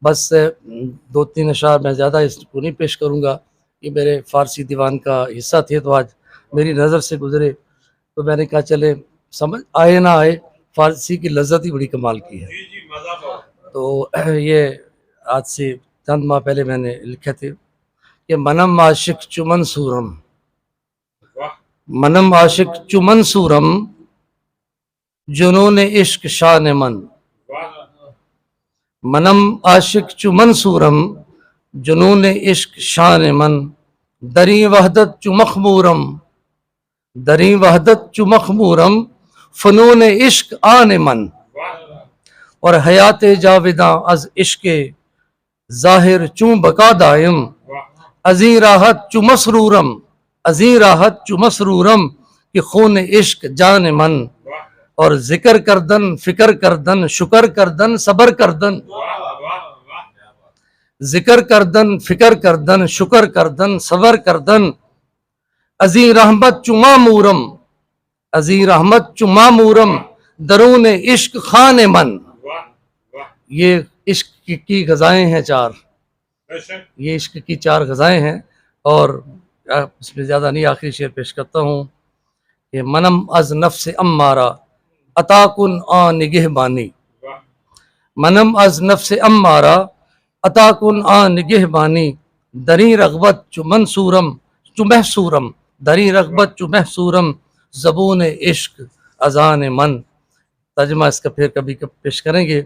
بس دو تین اشعار میں زیادہ اس کو نہیں پیش کروں گا، یہ میرے فارسی دیوان کا حصہ تھے تو آج میری نظر سے گزرے تو میں نے کہا چلے سمجھ آئے نہ آئے، فارسی کی لذت ہی بڑی کمال کی ہے۔ تو یہ آج سے چند ماہ پہلے میں نے لکھے تھے کہ منم عاشق چمن سورم، منم عاشق چمن سورم، جنون عشق شان من، منم عاشق چمن سورم، جنون عشق شان من، دری وحدت چو مخمورم، دری وحدت چو مخمورم، فنون عشق آن من، اور حیات جاوداں از عشق ظاہر چوں بقا دائم، ازیں راحت چو مسرورم، ازیں راحت چو مسرورم، کہ خون عشق جان من، اور ذکر کردن فکر کردن شکر کردن صبر کردن، ذکر کردن فکر کردن شکر کردن صبر کردن، ازیں رحمت چو معمورم، ازیں رحمت چو معمورم، درون عشق خان من۔ یہ عشق کی غذائیں ہیں چار، یہ عشق کی چار غذائیں ہیں، اور اس میں زیادہ نہیں، آخری شعر پیش کرتا ہوں کہ منم از نفس امارہ عطا کن آ نگہبانی، منم از نفس امارہ عطا کن آ نگہبانی، دری رغبت چو منصورم چو محصورم، دری رغبت چو محصورم، زبون عشق اذان من۔ ترجمہ اس کا پھر کبھی پیش کریں گے۔